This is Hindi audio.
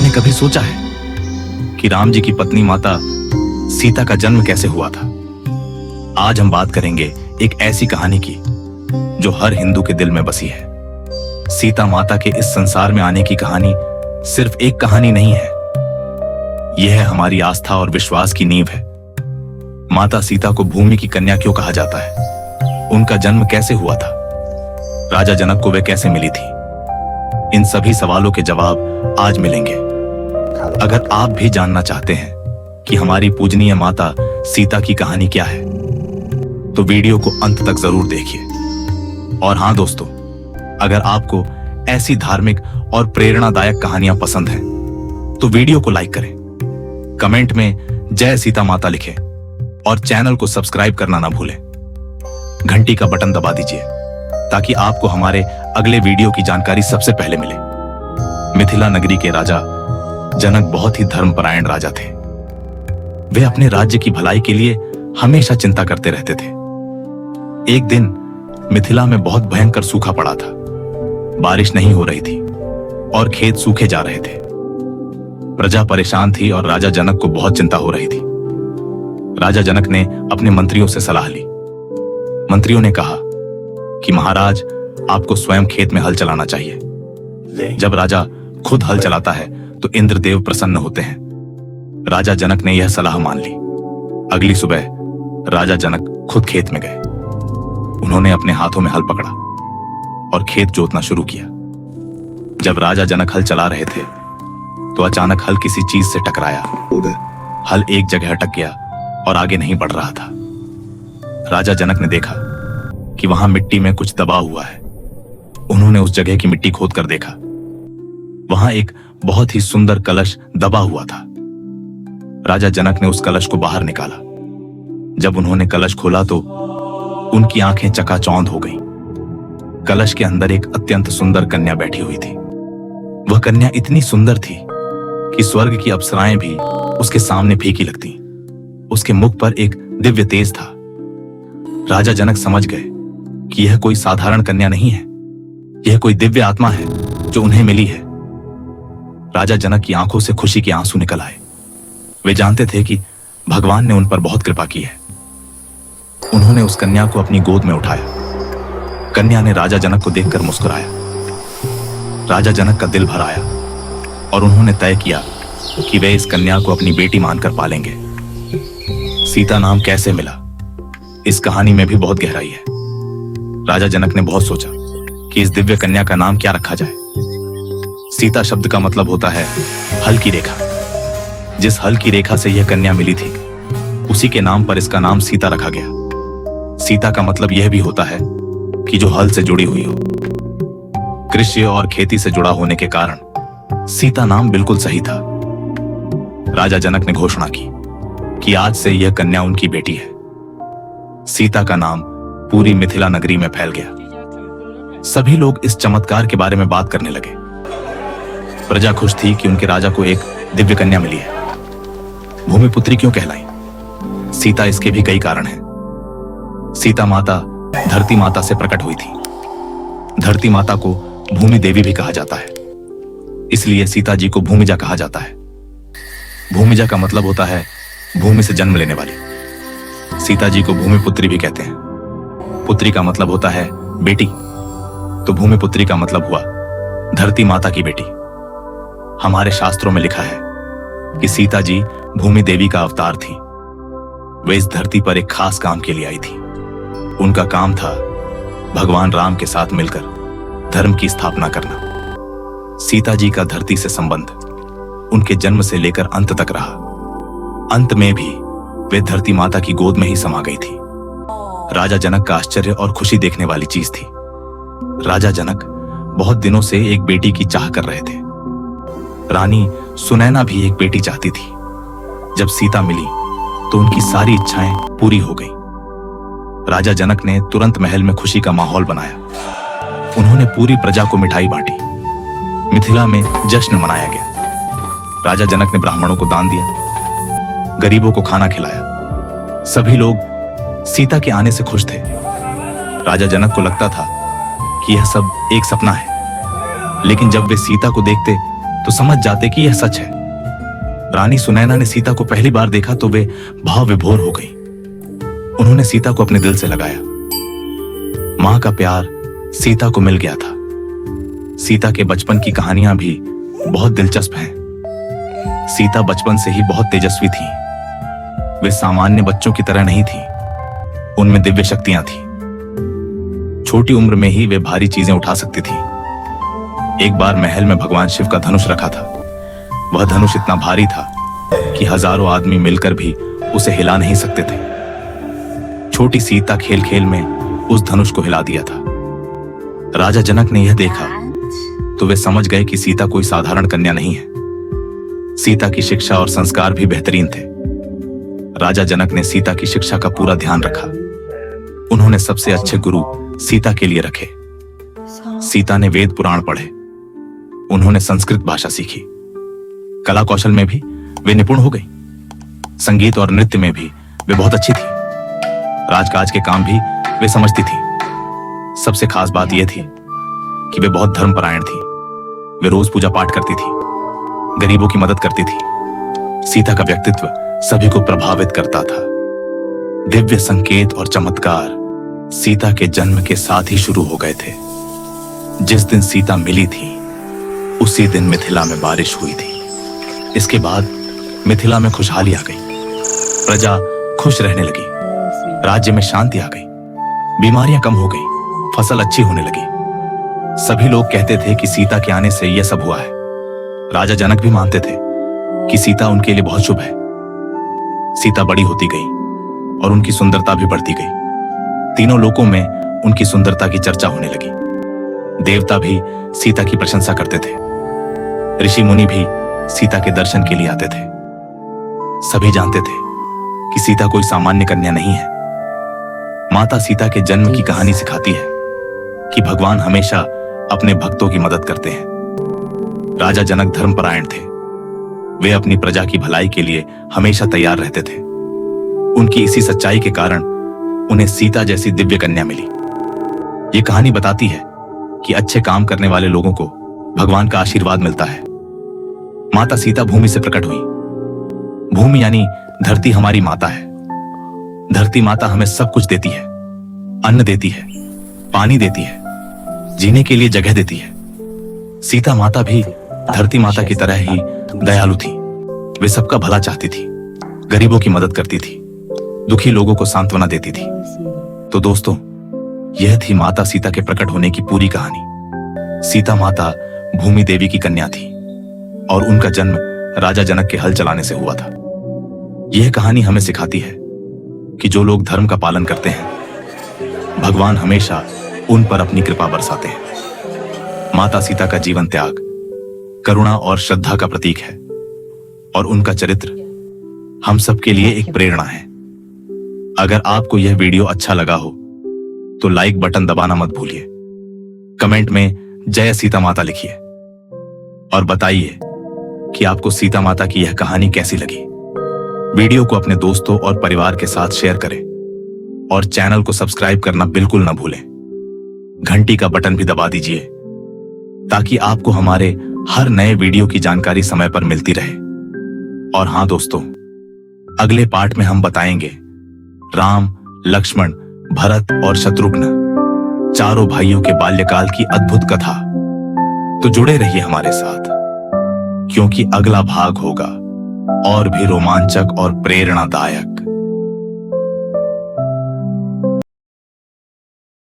आपने कभी सोचा है कि राम जी की पत्नी माता सीता का जन्म कैसे हुआ था? आज हम बात करेंगे एक ऐसी कहानी की जो हर हिंदू के दिल में बसी है। सीता माता के इस संसार में आने की कहानी सिर्फ एक कहानी नहीं है, यह हमारी आस्था और विश्वास की नींव है। माता सीता को भूमि की कन्या क्यों कहा जाता है? उनका जन्म कैसे हुआ था? राजा जनक को वे कैसे मिली थी? इन सभी सवालों के जवाब आज मिलेंगे। अगर आप भी जानना चाहते हैं कि हमारी पूजनीय माता सीता की कहानी क्या है, तो वीडियो को अंत तक जरूर देखिए। और हां दोस्तों, अगर आपको ऐसी धार्मिक और प्रेरणादायक कहानियां पसंद हैं, तो वीडियो को लाइक करें, कमेंट में जय सीता माता लिखें और चैनल को सब्सक्राइब करना ना भूलें। घंटी का बटन दबा दीजिए ताकि आपको हमारे अगले वीडियो की जानकारी सबसे पहले मिले। मिथिला नगरी के राजा जनक बहुत ही धर्मपरायण राजा थे। वे अपने राज्य की भलाई के लिए हमेशा चिंता करते रहते थे। एक दिन मिथिला में बहुत भयंकर सूखा पड़ा था। बारिश नहीं हो रही थी और खेत सूखे जा रहे थे। प्रजा परेशान थी और राजा जनक को बहुत चिंता हो रही थी। राजा जनक ने अपने मंत्रियों से सलाह ली। मंत्रियों ने कहा कि महाराज, आपको स्वयं खेत में हल चलाना चाहिए। जब राजा खुद हल चलाता है तो इंद्रदेव प्रसन्न होते हैं। राजा जनक ने यह सलाह मान ली। अगली सुबह राजा जनक खुद खेत में गए। उन्होंने अपने हाथों में हल पकड़ा और खेत जोतना शुरू किया। जब राजा जनक हल चला रहे थे तो अचानक हल किसी चीज से टकराया। हल एक जगह अटक गया और आगे नहीं बढ़ रहा था। राजा जनक ने देखा कि वहां मिट्टी में कुछ दबा हुआ है। उन्होंने उस जगह की मिट्टी खोद कर देखा। वहां एक बहुत ही सुंदर कलश दबा हुआ था। राजा जनक ने उस कलश को बाहर निकाला। जब उन्होंने कलश खोला तो उनकी आंखें चकाचौंध हो गईं। कलश के अंदर एक अत्यंत सुंदर कन्या बैठी हुई थी। वह कन्या इतनी सुंदर थी कि स्वर्ग की अप्सराएं भी उसके सामने फीकी लगती। उसके मुख पर एक दिव्य तेज था। राजा जनक समझ गए कि यह कोई साधारण कन्या नहीं है, यह कोई दिव्य आत्मा है जो उन्हें मिली है। राजा जनक की आंखों से खुशी के आंसू निकल आए। वे जानते थे कि भगवान ने उन पर बहुत कृपा की है। उन्होंने उस कन्या को अपनी गोद में उठाया। कन्या ने राजा जनक को देखकर मुस्कुराया। राजा जनक का दिल भर आया और उन्होंने तय किया कि वे इस कन्या को अपनी बेटी मानकर पालेंगे। सीता नाम कैसे मिला, इस कहानी में भी बहुत गहराई है। राजा जनक ने बहुत सोचा कि इस दिव्य कन्या का नाम क्या रखा जाए। सीता शब्द का मतलब होता है हल की रेखा। जिस हल की रेखा से यह कन्या मिली थी, उसी के नाम पर इसका नाम सीता रखा गया। सीता का मतलब यह भी होता है कि जो हल से जुड़ी हुई हो। कृषि और खेती से जुड़ा होने के कारण सीता नाम बिल्कुल सही था। राजा जनक ने घोषणा की कि आज से यह कन्या उनकी बेटी है। सीता का नाम पूरी मिथिला नगरी में फैल गया। सभी लोग इस चमत्कार के बारे में बात करने लगे। प्रजा खुश थी कि उनके राजा को एक दिव्य कन्या मिली है। भूमिपुत्री क्यों कहलाई? सीता, इसके भी कई कारण हैं। सीता माता धरती माता से प्रकट हुई थी। धरती माता को भूमि देवी भी कहा जाता है, इसलिए सीता जी को भूमिजा कहा जाता है। भूमिजा का मतलब होता है भूमि से जन्म लेने वाली। सीता जी को भूमिपुत्री भी कहते हैं। पुत्री का मतलब होता है बेटी, तो भूमिपुत्री का मतलब हुआ धरती माता की बेटी। हमारे शास्त्रों में लिखा है कि सीता जी भूमि देवी का अवतार थी। वे इस धरती पर एक खास काम के लिए आई थी। उनका काम था भगवान राम के साथ मिलकर धर्म की स्थापना करना। सीता जी का धरती से संबंध उनके जन्म से लेकर अंत तक रहा। अंत में भी वे धरती माता की गोद में ही समा गई थी। राजा जनक का आश्चर्य और खुशी देखने वाली चीज थी। राजा जनक बहुत दिनों से एक बेटी की चाह कर रहे थे। रानी सुनैना भी एक बेटी चाहती थी। जब सीता मिली तो उनकी सारी इच्छाएं पूरी हो गई। राजा जनक ने तुरंत महल में खुशी का माहौल बनाया। उन्होंने पूरी प्रजा को मिठाई बांटी। मिथिला में जश्न मनाया गया। राजा जनक ने ब्राह्मणों को दान दिया, गरीबों को खाना खिलाया। सभी लोग सीता के आने से खुश थे। राजा जनक को लगता था कि यह सब एक सपना है, लेकिन जब वे सीता को देखते तो समझ जाते कि यह सच है। रानी सुनैना ने सीता को पहली बार देखा तो वे भाव विभोर हो गई। उन्होंने सीता को अपने दिल से लगाया। मां का प्यार सीता को मिल गया था। सीता के बचपन की कहानियां भी बहुत दिलचस्प हैं। सीता बचपन से ही बहुत तेजस्वी थी। वे सामान्य बच्चों की तरह नहीं थी। उनमें दिव्य शक्तियां थी। छोटी उम्र में ही वे भारी चीजें उठा सकती थी। एक बार महल में भगवान शिव का धनुष रखा था। वह धनुष इतना भारी था कि हजारों आदमी मिलकर भी उसे हिला नहीं सकते थे। छोटी सीता खेल खेल में उस धनुष को हिला दिया था। राजा जनक ने यह देखा तो वे समझ गए कि सीता कोई साधारण कन्या नहीं है। सीता की शिक्षा और संस्कार भी बेहतरीन थे। राजा जनक ने सीता की शिक्षा का पूरा ध्यान रखा। उन्होंने सबसे अच्छे गुरु सीता के लिए रखे। सीता ने वेद पुराण पढ़े। उन्होंने संस्कृत भाषा सीखी। कला कौशल में भी वे निपुण हो गई। संगीत और नृत्य में भी वे बहुत अच्छी थी। राजकाज के काम भी वे समझती थी। सबसे खास बात यह थी कि वे बहुत धर्मपरायण थी। वे रोज पूजा पाठ करती थी, गरीबों की मदद करती थी। सीता का व्यक्तित्व सभी को प्रभावित करता था। दिव्य संकेत और चमत्कार सीता के जन्म के साथ ही शुरू हो गए थे। जिस दिन सीता मिली थी उसी दिन मिथिला में बारिश हुई थी। इसके बाद मिथिला में खुशहाली आ गई। प्रजा खुश रहने लगी। राज्य में शांति आ गई। बीमारियां कम हो गई। फसल अच्छी होने लगी। सभी लोग कहते थे कि सीता के आने से यह सब हुआ है। राजा जनक भी मानते थे कि सीता उनके लिए बहुत शुभ है। सीता बड़ी होती गई और उनकी सुंदरता भी बढ़ती गई। तीनों लोकों में उनकी सुंदरता की चर्चा होने लगी। देवता भी सीता की प्रशंसा करते थे। ऋषि मुनि भी सीता के दर्शन के लिए आते थे। सभी जानते थे कि सीता कोई सामान्य कन्या नहीं है। माता सीता के जन्म की कहानी सिखाती है कि भगवान हमेशा अपने भक्तों की मदद करते हैं। राजा जनक धर्मपरायण थे। वे अपनी प्रजा की भलाई के लिए हमेशा तैयार रहते थे। उनकी इसी सच्चाई के कारण उन्हें सीता जैसी दिव्य कन्या मिली। ये कहानी बताती है कि अच्छे काम करने वाले लोगों को भगवान का आशीर्वाद मिलता है। माता सीता भूमि से प्रकट हुई। भूमि यानी धरती हमारी माता है। धरती माता हमें सब कुछ देती है। अन्न देती है, पानी देती है, जीने के लिए जगह देती है। सीता माता भी धरती माता की तरह ही दयालु थी। वे सबका भला चाहती थी, गरीबों की मदद करती थी, दुखी लोगों को सांत्वना देती थी। तो दोस्तों, यह थी माता सीता के प्रकट होने की पूरी कहानी। सीता माता भूमि देवी की कन्या थी और उनका जन्म राजा जनक के हल चलाने से हुआ था। यह कहानी हमें सिखाती है कि जो लोग धर्म का पालन करते हैं, भगवान हमेशा उन पर अपनी कृपा बरसाते हैं। माता सीता का जीवन त्याग, करुणा और श्रद्धा का प्रतीक है और उनका चरित्र हम सबके लिए एक प्रेरणा है। अगर आपको यह वीडियो अच्छा लगा हो तो लाइक बटन दबाना मत भूलिए। कमेंट में जय सीता माता लिखिए और बताइए कि आपको सीता माता की यह कहानी कैसी लगी। वीडियो को अपने दोस्तों और परिवार के साथ शेयर करें और चैनल को सब्सक्राइब करना बिल्कुल ना भूलें। घंटी का बटन भी दबा दीजिए ताकि आपको हमारे हर नए वीडियो की जानकारी समय पर मिलती रहे। और हां दोस्तों, अगले पार्ट में हम बताएंगे राम, लक्ष्मण, भरत और शत्रुघ्न चारों भाइयों के बाल्यकाल की अद्भुत कथा। तो जुड़े रहिए हमारे साथ, क्योंकि अगला भाग होगा और भी रोमांचक और प्रेरणादायक।